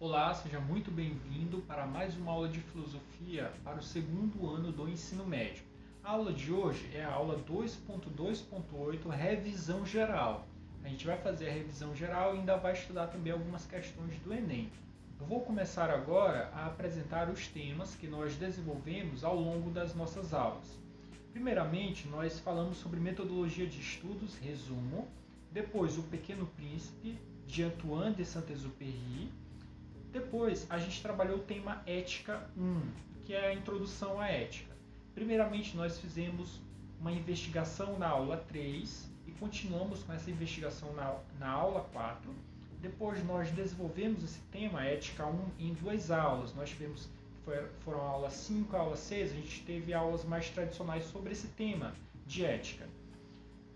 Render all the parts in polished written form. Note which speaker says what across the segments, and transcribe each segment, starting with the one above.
Speaker 1: Olá, seja muito bem-vindo para mais uma aula de filosofia para o segundo ano do ensino médio. A aula de hoje é a aula 2.2.8, revisão geral. A gente vai fazer a revisão geral e ainda vai estudar também algumas questões do Enem. Eu vou começar agora a apresentar os temas que nós desenvolvemos ao longo das nossas aulas. Primeiramente, nós falamos sobre metodologia de estudos, resumo, depois o Pequeno Príncipe, de Antoine de Saint-Exupéry. Depois, a gente trabalhou o tema Ética 1, que é a introdução à ética. Primeiramente, nós fizemos uma investigação na aula 3 e continuamos com essa investigação na aula 4. Depois, nós desenvolvemos esse tema, Ética 1, em duas aulas. Nós tivemos, foram a aula 5 e a aula 6, a gente teve aulas mais tradicionais sobre esse tema de ética.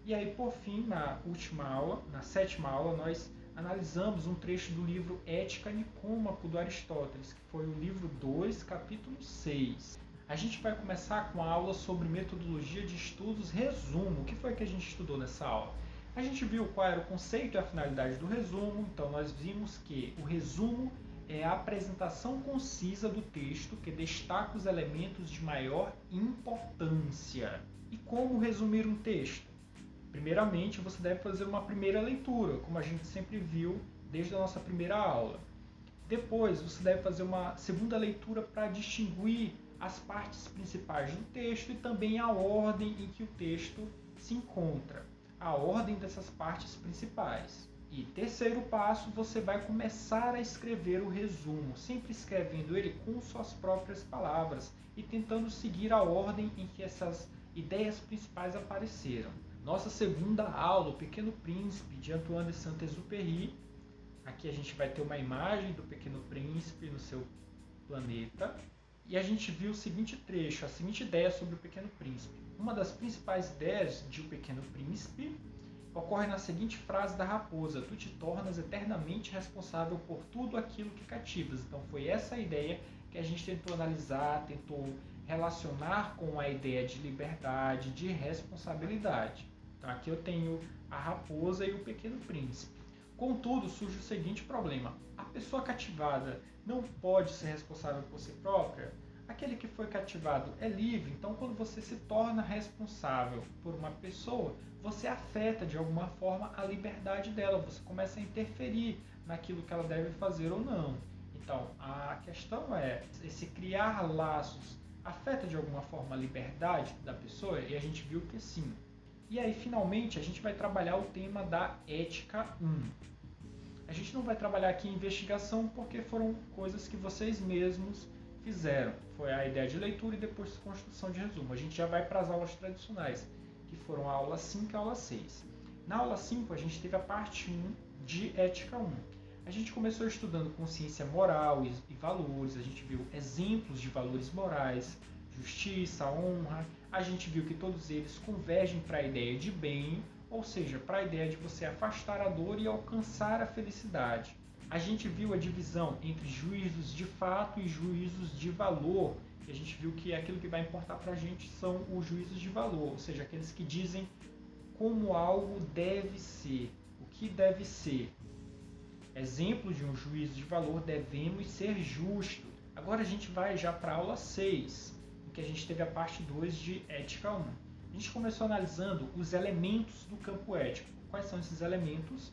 Speaker 1: E aí, por fim, na última aula, na sétima aula, nós analisamos um trecho do livro Ética Nicômaco do Aristóteles, que foi o livro 2, capítulo 6. A gente vai começar com a aula sobre metodologia de estudos, resumo. O que foi que a gente estudou nessa aula? A gente viu qual era o conceito e a finalidade do resumo, então nós vimos que o resumo é a apresentação concisa do texto que destaca os elementos de maior importância. E como resumir um texto? Primeiramente, você deve fazer uma primeira leitura, como a gente sempre viu desde a nossa primeira aula. Depois, você deve fazer uma segunda leitura para distinguir as partes principais do texto e também a ordem em que o texto se encontra, a ordem dessas partes principais. E terceiro passo, você vai começar a escrever o resumo, sempre escrevendo ele com suas próprias palavras e tentando seguir a ordem em que essas ideias principais apareceram. Nossa segunda aula, o Pequeno Príncipe, de Antoine de Saint-Exupéry. Aqui a gente vai ter uma imagem do Pequeno Príncipe no seu planeta. E a gente viu o seguinte trecho, a seguinte ideia sobre o Pequeno Príncipe. Uma das principais ideias de O Pequeno Príncipe ocorre na seguinte frase da raposa: tu te tornas eternamente responsável por tudo aquilo que cativas. Então foi essa a ideia que a gente tentou analisar, tentou relacionar com a ideia de liberdade, de responsabilidade. Então aqui eu tenho a raposa e o Pequeno Príncipe. Contudo, surge o seguinte problema: a pessoa cativada não pode ser responsável por si própria? Aquele que foi cativado é livre, então quando você se torna responsável por uma pessoa, você afeta de alguma forma a liberdade dela, você começa a interferir naquilo que ela deve fazer ou não. Então, a questão é, esse criar laços afeta de alguma forma a liberdade da pessoa? E a gente viu que sim. E aí, finalmente, a gente vai trabalhar o tema da Ética 1. A gente não vai trabalhar aqui investigação porque foram coisas que vocês mesmos fizeram. Foi a ideia de leitura e depois construção de resumo. A gente já vai para as aulas tradicionais, que foram a aula 5 e a aula 6. Na aula 5, a gente teve a parte 1 de Ética 1. A gente começou estudando consciência moral e valores, a gente viu exemplos de valores morais, justiça, honra. A gente viu que todos eles convergem para a ideia de bem, ou seja, para a ideia de você afastar a dor e alcançar a felicidade. A gente viu a divisão entre juízos de fato e juízos de valor. E a gente viu que aquilo que vai importar para a gente são os juízos de valor, ou seja, aqueles que dizem como algo deve ser, o que deve ser. Exemplo de um juízo de valor: devemos ser justos. Agora a gente vai já para a aula 6, em que a gente teve a parte 2 de Ética 1. A gente começou analisando os elementos do campo ético. Quais são esses elementos?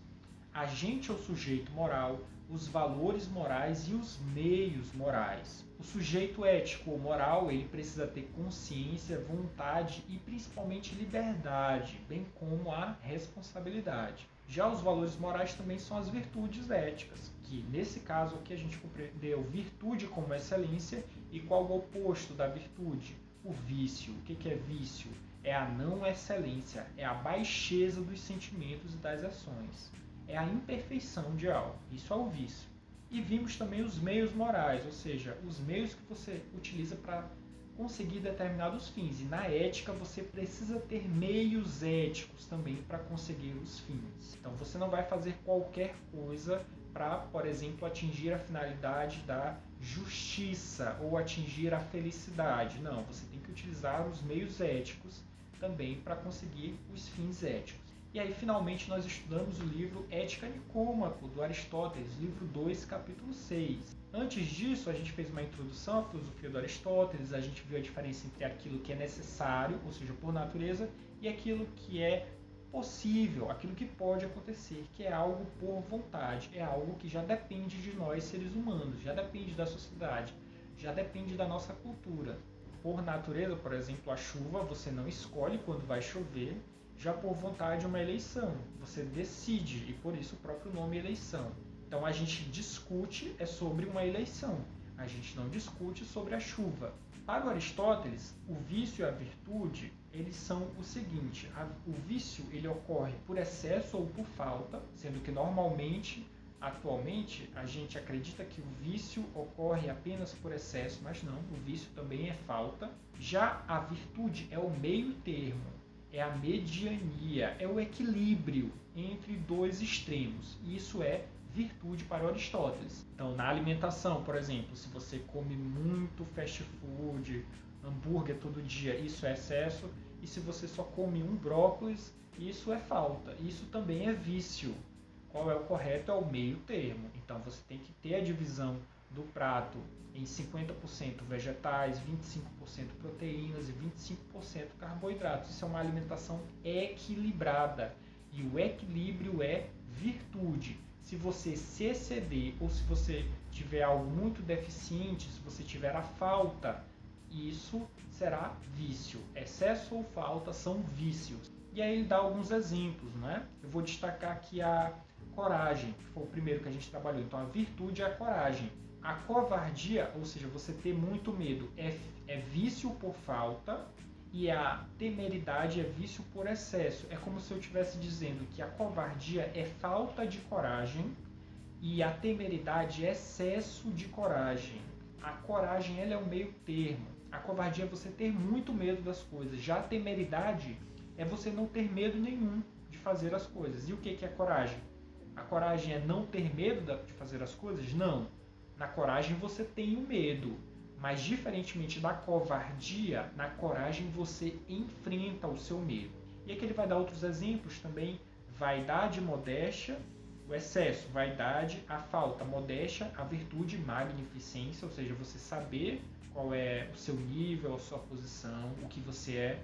Speaker 1: Agente ou sujeito moral, os valores morais e os meios morais. O sujeito ético ou moral, ele precisa ter consciência, vontade e principalmente liberdade, bem como a responsabilidade. Já os valores morais também são as virtudes éticas, que nesse caso aqui a gente compreendeu virtude como excelência e qual o oposto da virtude? O vício. O que é vício? É a não excelência, é a baixeza dos sentimentos e das ações. É a imperfeição de algo, isso é o vício. E vimos também os meios morais, ou seja, os meios que você utiliza para conseguir determinados fins. E na ética você precisa ter meios éticos também para conseguir os fins. Então você não vai fazer qualquer coisa para, por exemplo, atingir a finalidade da justiça ou atingir a felicidade. Não, você tem que utilizar os meios éticos também para conseguir os fins éticos. E aí, finalmente, nós estudamos o livro Ética Nicômaco, do Aristóteles, livro 2, capítulo 6. Antes disso, a gente fez uma introdução à filosofia do Aristóteles, a gente viu a diferença entre aquilo que é necessário, ou seja, por natureza, e aquilo que é possível, aquilo que pode acontecer, que é algo por vontade, é algo que já depende de nós, seres humanos, já depende da sociedade, já depende da nossa cultura. Por natureza, por exemplo, a chuva, você não escolhe quando vai chover. Já por vontade, uma eleição, você decide, e por isso o próprio nome eleição. Então a gente discute sobre uma eleição, a gente não discute sobre a chuva. Para o Aristóteles, o vício e a virtude, eles são o seguinte: o vício ele ocorre por excesso ou por falta, sendo que normalmente, atualmente, a gente acredita que o vício ocorre apenas por excesso, mas não, o vício também é falta. Já a virtude é o meio termo, é a mediania, é o equilíbrio entre dois extremos. Isso é virtude para Aristóteles. Então, na alimentação, por exemplo, se você come muito fast food, hambúrguer todo dia, isso é excesso. E se você só come um brócolis, isso é falta. Isso também é vício. Qual é o correto? É o meio termo. Então, você tem que ter a divisão do prato em 50% vegetais, 25% proteínas e 25% carboidratos. Isso é uma alimentação equilibrada. E o equilíbrio é virtude. Se você se exceder ou se você tiver algo muito deficiente, se você tiver a falta, isso será vício. Excesso ou falta são vícios. E aí ele dá alguns exemplos, né? Eu vou destacar aqui a coragem, que foi o primeiro que a gente trabalhou. Então a virtude é a coragem. A covardia, ou seja, você ter muito medo, é vício por falta, e a temeridade é vício por excesso. É como se eu estivesse dizendo que a covardia é falta de coragem e a temeridade é excesso de coragem. A coragem ela é o meio termo. A covardia é você ter muito medo das coisas. Já a temeridade é você não ter medo nenhum de fazer as coisas. E o que é coragem? A coragem é não ter medo de fazer as coisas? Não. Na coragem você tem o medo, mas diferentemente da covardia, na coragem você enfrenta o seu medo. E aqui ele vai dar outros exemplos também: vaidade, modéstia, o excesso, vaidade, a falta, modéstia, a virtude, magnificência, ou seja, você saber qual é o seu nível, a sua posição, o que você é.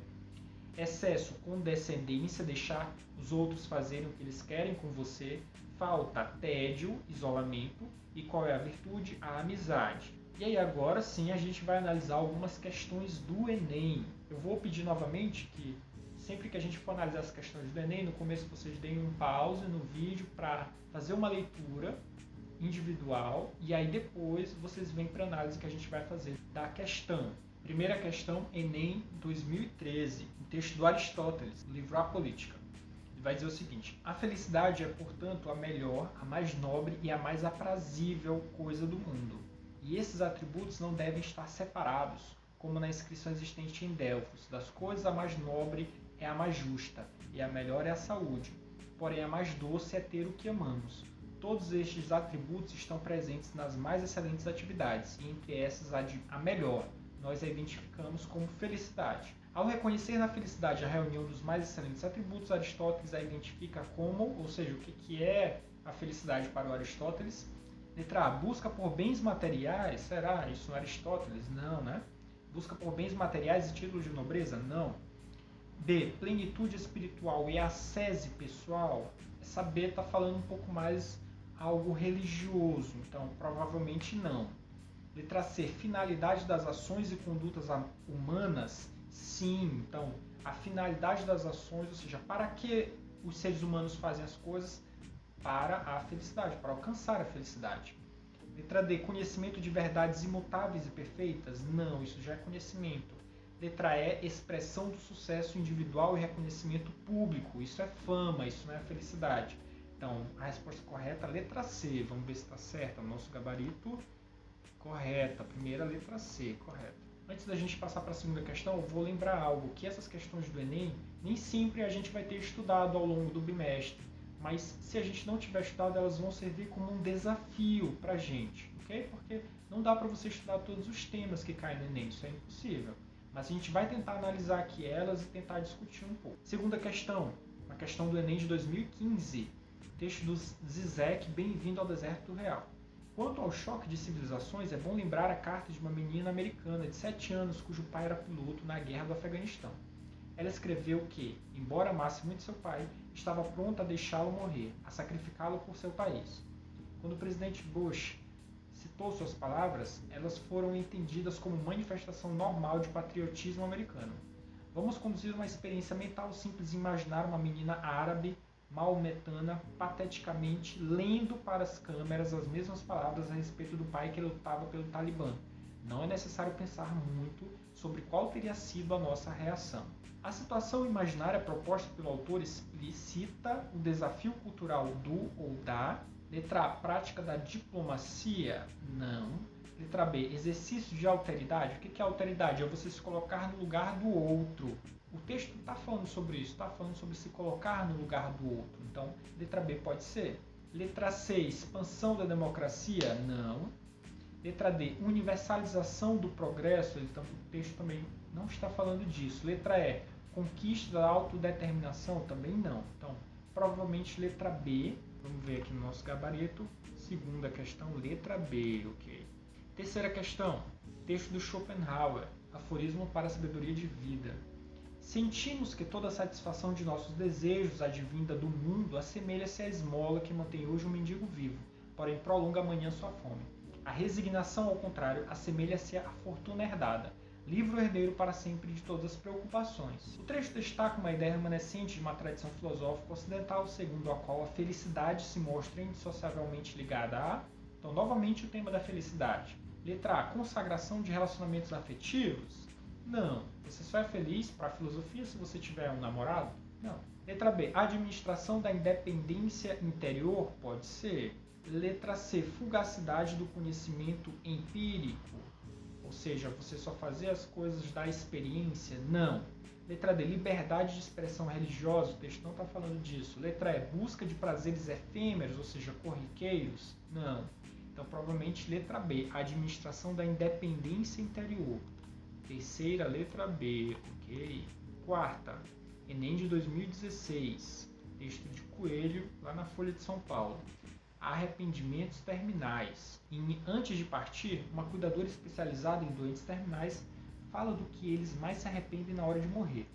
Speaker 1: Excesso, condescendência, deixar os outros fazerem o que eles querem com você. Falta, tédio, isolamento. E qual é a virtude? A amizade. E aí agora sim a gente vai analisar algumas questões do Enem. Eu vou pedir novamente que sempre que a gente for analisar as questões do Enem, no começo vocês deem um pause no vídeo para fazer uma leitura individual e aí depois vocês vêm para a análise que a gente vai fazer da questão. Primeira questão, Enem 2013, um texto do Aristóteles, livro A Política. Ele vai dizer o seguinte: a felicidade é, portanto, a melhor, a mais nobre e a mais aprazível coisa do mundo. E esses atributos não devem estar separados, como na inscrição existente em Delfos. Das coisas, a mais nobre é a mais justa, e a melhor é a saúde. Porém, a mais doce é ter o que amamos. Todos estes atributos estão presentes nas mais excelentes atividades, e entre essas a melhor nós a identificamos como felicidade. Ao reconhecer na felicidade a reunião dos mais excelentes atributos, Aristóteles a identifica como, ou seja, o que é a felicidade para o Aristóteles. Letra A, busca por bens materiais. Será isso no Aristóteles? Não, né? Busca por bens materiais e títulos de nobreza? Não. B, plenitude espiritual e ascese pessoal. Essa B está falando um pouco mais algo religioso, então provavelmente não. Letra C, finalidade das ações e condutas humanas. Sim, então a finalidade das ações, ou seja, para que os seres humanos fazem as coisas? Para a felicidade, para alcançar a felicidade. Letra D, conhecimento de verdades imutáveis e perfeitas? Não, isso já é conhecimento. Letra E, expressão do sucesso individual e reconhecimento público. Isso é fama, isso não é felicidade. Então, a resposta correta é a letra C. Vamos ver se está certa. Nosso gabarito correta. Primeira letra C, correta. Antes da gente passar para a segunda questão, eu vou lembrar algo, que essas questões do Enem, nem sempre a gente vai ter estudado ao longo do bimestre. Mas se a gente não tiver estudado, elas vão servir como um desafio para a gente, ok? Porque não dá para você estudar todos os temas que caem no Enem, isso é impossível. Mas a gente vai tentar analisar aqui elas e tentar discutir um pouco. Segunda questão, uma questão do Enem de 2015, texto do Zizek, Bem-vindo ao Deserto do Real. Quanto ao choque de civilizações, é bom lembrar a carta de uma menina americana de 7 anos cujo pai era piloto na guerra do Afeganistão. Ela escreveu que, embora amasse muito seu pai, estava pronta a deixá-lo morrer, a sacrificá-lo por seu país. Quando o presidente Bush citou suas palavras, elas foram entendidas como manifestação normal de patriotismo americano. Vamos conduzir uma experiência mental simples e imaginar uma menina árabe, maometana, pateticamente lendo para as câmeras as mesmas palavras a respeito do pai que lutava pelo Talibã. Não é necessário pensar muito sobre qual teria sido a nossa reação. A situação imaginária proposta pelo autor explicita o desafio cultural do ou da. Letra A, prática da diplomacia? Não. Letra B, exercício de alteridade? O que é alteridade? É você se colocar no lugar do outro. O texto está falando sobre isso, está falando sobre se colocar no lugar do outro. Então, letra B pode ser. Letra C, expansão da democracia? Não. Letra D, universalização do progresso? Então, o texto também não está falando disso. Letra E, conquista da autodeterminação? Também não. Então, provavelmente letra B. Vamos ver aqui no nosso gabarito. Segunda questão, letra B, ok. Terceira questão, texto do Schopenhauer, aforismo para a sabedoria de vida. Sentimos que toda a satisfação de nossos desejos advinda do mundo assemelha-se à esmola que mantém hoje um mendigo vivo, porém prolonga amanhã sua fome. A resignação, ao contrário, assemelha-se à fortuna herdada, livro herdeiro para sempre de todas as preocupações. O trecho destaca uma ideia remanescente de uma tradição filosófica ocidental, segundo a qual a felicidade se mostra indissociavelmente ligada a... Então, novamente, o tema da felicidade. Letra A, consagração de relacionamentos afetivos? Não. Você só é feliz para a filosofia se você tiver um namorado? Não. Letra B, administração da independência interior? Pode ser. Letra C, fugacidade do conhecimento empírico? Ou seja, você só fazer as coisas da experiência? Não. Letra D, liberdade de expressão religiosa? O texto não está falando disso. Letra E, busca de prazeres efêmeros, ou seja, corriqueiros? Não. Então, provavelmente, letra B, administração da independência interior. Terceira, letra B, ok? Quarta, Enem de 2016, texto de Coelho, lá na Folha de São Paulo. Arrependimentos terminais. Antes de partir, uma cuidadora especializada em doentes terminais fala do que eles mais se arrependem na hora de morrer.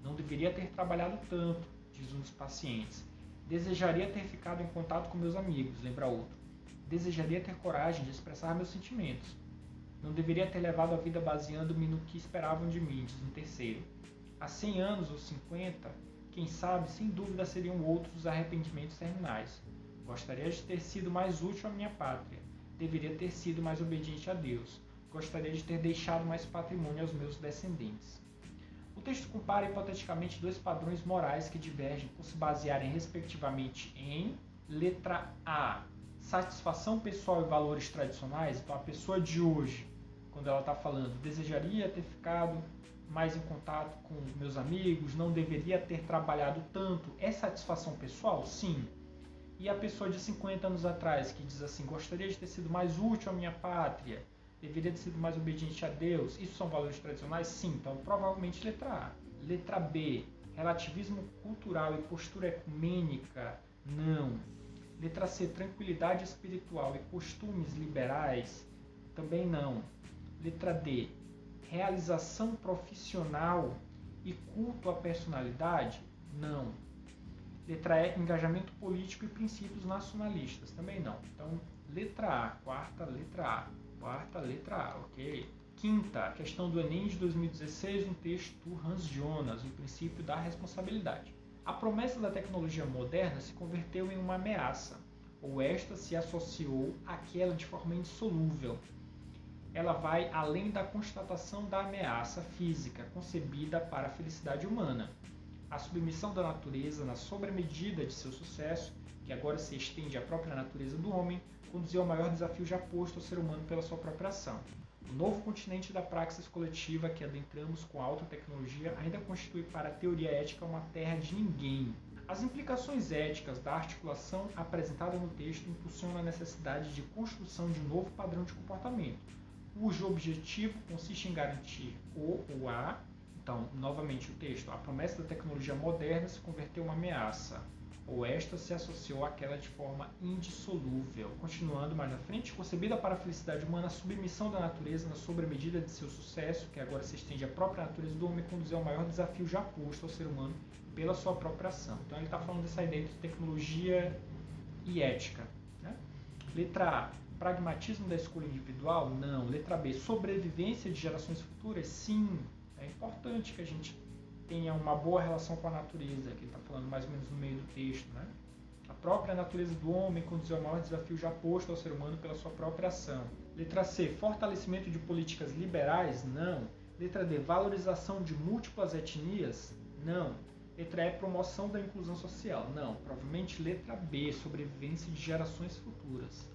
Speaker 1: Não deveria ter trabalhado tanto, diz um dos pacientes. Desejaria ter ficado em contato com meus amigos, lembra outro. Desejaria ter coragem de expressar meus sentimentos. Não deveria ter levado a vida baseando-me no que esperavam de mim, diz um terceiro. Há 100 anos ou 50, quem sabe, sem dúvida seriam outros os arrependimentos terminais. Gostaria de ter sido mais útil à minha pátria. Deveria ter sido mais obediente a Deus. Gostaria de ter deixado mais patrimônio aos meus descendentes. O texto compara hipoteticamente dois padrões morais que divergem por se basearem respectivamente em letra A, satisfação pessoal e valores tradicionais. Então, a pessoa de hoje, quando ela está falando, desejaria ter ficado mais em contato com meus amigos, não deveria ter trabalhado tanto, é satisfação pessoal? Sim. E a pessoa de 50 anos atrás, que diz assim, gostaria de ter sido mais útil à minha pátria, deveria ter sido mais obediente a Deus, isso são valores tradicionais? Sim. Então, provavelmente, letra A. Letra B, relativismo cultural e postura ecumênica? Não. Letra C, tranquilidade espiritual e costumes liberais? Também não. Letra D, realização profissional e culto à personalidade? Não. Letra E, engajamento político e princípios nacionalistas? Também não. Então, letra A, quarta, letra A. Quarta, letra A, ok? Quinta, questão do Enem de 2016, um texto do Hans Jonas, o princípio da responsabilidade. A promessa da tecnologia moderna se converteu em uma ameaça, ou esta se associou àquela de forma insolúvel. Ela vai além da constatação da ameaça física concebida para a felicidade humana. A submissão da natureza na sobremedida de seu sucesso, que agora se estende à própria natureza do homem, conduziu ao maior desafio já posto ao ser humano pela sua própria ação. O novo continente da praxis coletiva que adentramos com a alta tecnologia ainda constitui para a teoria ética uma terra de ninguém. As implicações éticas da articulação apresentada no texto impulsionam a necessidade de construção de um novo padrão de comportamento, cujo objetivo consiste em garantir o ou a Então, novamente o texto. A promessa da tecnologia moderna se converteu em uma ameaça, ou esta se associou àquela de forma indissolúvel. Continuando mais à frente, concebida para a felicidade humana, a submissão da natureza na sobremedida de seu sucesso, que agora se estende à própria natureza do homem, conduziu ao maior desafio já posto ao ser humano pela sua própria ação. Então ele está falando dessa ideia de tecnologia e ética. Né? Letra A, pragmatismo da escolha individual? Não. Letra B, sobrevivência de gerações futuras? Sim. É importante que a gente tenha uma boa relação com a natureza, que ele está falando mais ou menos no meio do texto. Né? A própria natureza do homem conduziu ao maior desafio já posto ao ser humano pela sua própria ação. Letra C, fortalecimento de políticas liberais? Não. Letra D, valorização de múltiplas etnias? Não. Letra E, promoção da inclusão social? Não. Provavelmente letra B, sobrevivência de gerações futuras.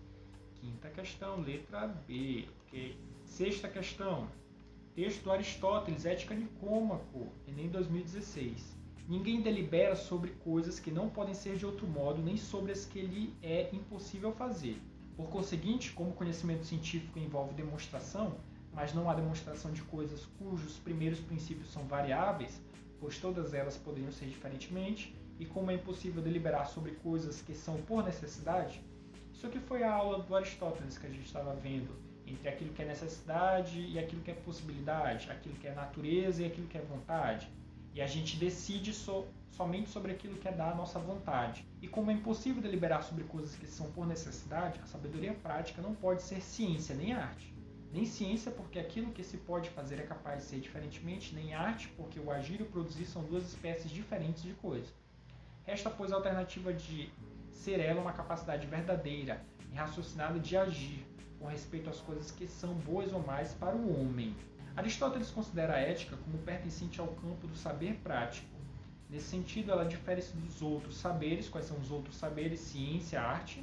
Speaker 1: Quinta questão, letra B. Okay. Sexta questão, texto do Aristóteles, Ética Nicômaco, Enem 2016. Ninguém delibera sobre coisas que não podem ser de outro modo, nem sobre as que lhe é impossível fazer. Por conseguinte, como o conhecimento científico envolve demonstração, mas não há demonstração de coisas cujos primeiros princípios são variáveis, pois todas elas poderiam ser diferentemente, e como é impossível deliberar sobre coisas que são por necessidade, isso aqui foi a aula do Aristóteles que a gente estava vendo, entre aquilo que é necessidade e aquilo que é possibilidade, aquilo que é natureza e aquilo que é vontade. E a gente decide somente sobre aquilo que é da nossa vontade. E como é impossível deliberar sobre coisas que são por necessidade, a sabedoria prática não pode ser ciência nem arte. Nem ciência porque aquilo que se pode fazer é capaz de ser diferentemente, nem arte porque o agir e o produzir são duas espécies diferentes de coisa. Resta, pois, a alternativa de ser ela uma capacidade verdadeira e raciocinada de agir com respeito às coisas que são boas ou mais para o homem. Aristóteles considera a ética como pertencente ao campo do saber prático. Nesse sentido, ela difere-se dos outros saberes. Quais são os outros saberes? Ciência, arte.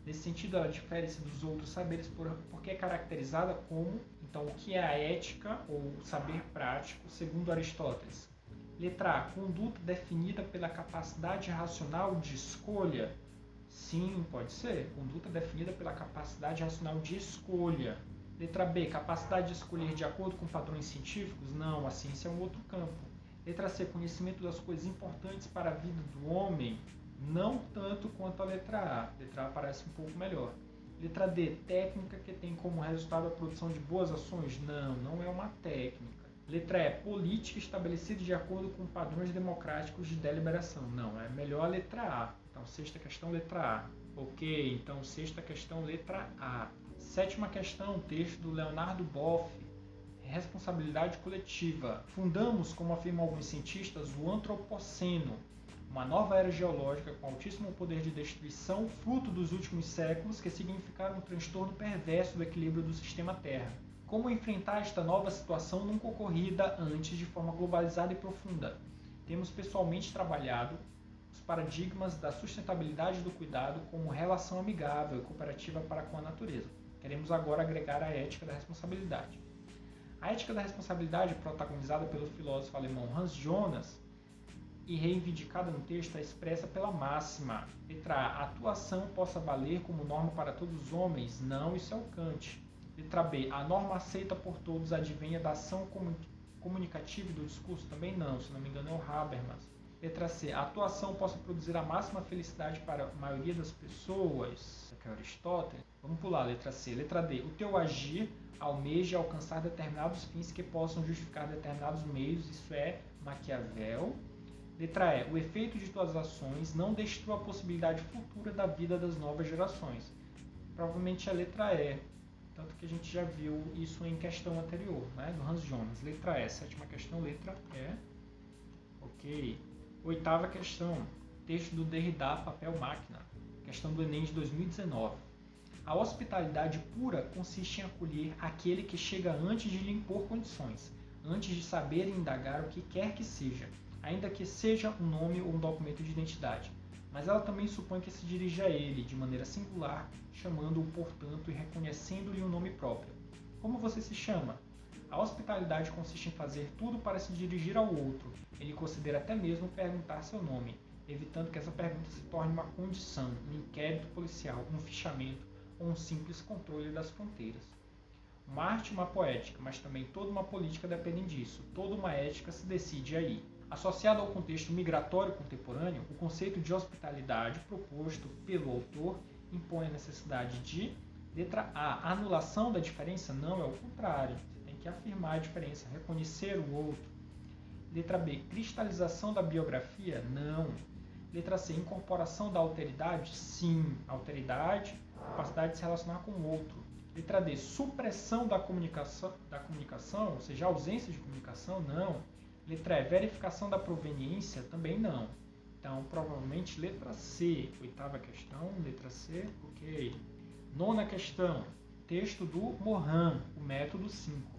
Speaker 1: Nesse sentido, ela difere-se dos outros saberes porque é caracterizada como, então, o que é a ética ou saber prático, segundo Aristóteles. Letra A, conduta definida pela capacidade racional de escolha? Sim, pode ser. Conduta definida pela capacidade racional de escolha. Letra B, capacidade de escolher de acordo com padrões científicos? Não, a ciência é um outro campo. Letra C, conhecimento das coisas importantes para a vida do homem? Não tanto quanto a letra A. Letra A parece um pouco melhor. Letra D, técnica que tem como resultado a produção de boas ações? Não, não é uma técnica. Letra E, política estabelecida de acordo com padrões democráticos de deliberação? Não, é melhor a letra A. Então, sexta questão, letra A. Ok, então, sexta questão, letra A. Sétima questão, texto do Leonardo Boff, responsabilidade coletiva. Fundamos, como afirmam alguns cientistas, o Antropoceno, uma nova era geológica com altíssimo poder de destruição, fruto dos últimos séculos, que significaram um transtorno perverso do equilíbrio do sistema Terra. Como enfrentar esta nova situação nunca ocorrida antes de forma globalizada e profunda? Temos pessoalmente trabalhado os paradigmas da sustentabilidade do cuidado como relação amigável e cooperativa para com a natureza. Queremos agora agregar a ética da responsabilidade. A ética da responsabilidade, protagonizada pelo filósofo alemão Hans Jonas e reivindicada no texto, é expressa pela máxima. Letra A, a atuação possa valer como norma para todos os homens? Não, isso é o Kant. Letra B, a norma aceita por todos advenha da ação comunicativa e do discurso? Também não, se não me engano é o Habermas. Letra C, a atuação possa produzir a máxima felicidade para a maioria das pessoas? Aqui é Aristóteles. Vamos pular, letra C. Letra D, o teu agir almeja alcançar determinados fins que possam justificar determinados meios, isso é Maquiavel. Letra E, o efeito de tuas ações não destrua a possibilidade futura da vida das novas gerações? Provavelmente é a letra E. Tanto que a gente já viu isso em questão anterior, né, do Hans Jonas. Letra E. Sétima questão, letra E. Ok. Oitava questão. Texto do Derrida, Papel Máquina. Questão do Enem de 2019. A hospitalidade pura consiste em acolher aquele que chega antes de lhe impor condições, antes de saber e indagar o que quer que seja, ainda que seja um nome ou um documento de identidade. Mas ela também supõe que se dirige a ele, de maneira singular, chamando-o, portanto, e reconhecendo-lhe um nome próprio. Como você se chama? A hospitalidade consiste em fazer tudo para se dirigir ao outro. Ele considera até mesmo perguntar seu nome, evitando que essa pergunta se torne uma condição, um inquérito policial, um fichamento ou um simples controle das fronteiras. Uma arte e uma poética, mas também toda uma política dependem disso. Toda uma ética se decide aí. Associado ao contexto migratório contemporâneo, o conceito de hospitalidade proposto pelo autor impõe a necessidade de, letra A, anulação da diferença? Não, é o contrário. Você tem que afirmar a diferença, reconhecer o outro. Letra B, cristalização da biografia? Não. Letra C, incorporação da alteridade? Sim. Alteridade, capacidade de se relacionar com o outro. Letra D, supressão da comunicação, ou seja, ausência de comunicação? Não. Letra E, verificação da proveniência? Também não. Então, provavelmente, letra C. Oitava questão, letra C, ok. Nona questão, texto do Morin, o método 5.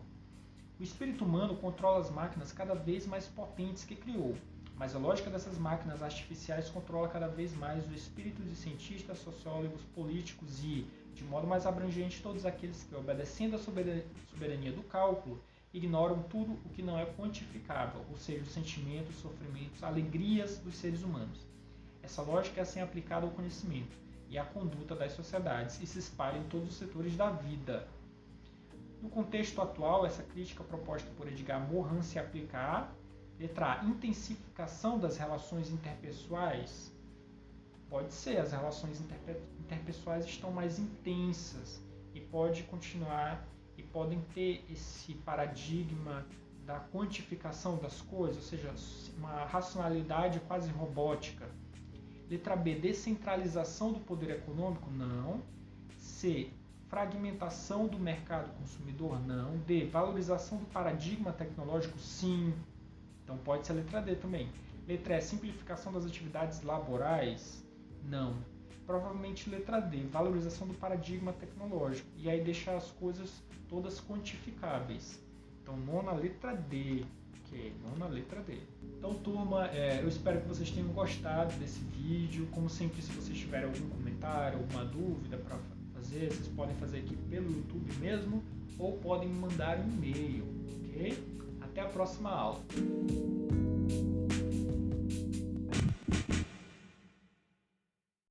Speaker 1: O espírito humano controla as máquinas cada vez mais potentes que criou, mas a lógica dessas máquinas artificiais controla cada vez mais o espírito de cientistas, sociólogos, políticos e, de modo mais abrangente, todos aqueles que, obedecendo à soberania do cálculo, ignoram tudo o que não é quantificável, ou seja, os sentimentos, sofrimentos, alegrias dos seres humanos. Essa lógica é assim aplicada ao conhecimento e à conduta das sociedades e se espalha em todos os setores da vida. No contexto atual, essa crítica proposta por Edgar Morin se aplica a letra A, intensificação das relações interpessoais? Pode ser, as relações interpessoais estão mais intensas e pode continuar e podem ter esse paradigma da quantificação das coisas, ou seja, uma racionalidade quase robótica. Letra B, descentralização do poder econômico? Não. C, fragmentação do mercado consumidor? Não. D, valorização do paradigma tecnológico? Sim. Então pode ser a letra D também. Letra E, simplificação das atividades laborais? Não. Provavelmente letra D, valorização do paradigma tecnológico. E aí deixa as coisas todas quantificáveis. Então, nona letra D. Ok, nona letra D. Então, turma, eu espero que vocês tenham gostado desse vídeo. Como sempre, se vocês tiverem algum comentário, alguma dúvida para fazer, vocês podem fazer aqui pelo YouTube mesmo ou podem me mandar um e-mail, ok? Até a próxima aula.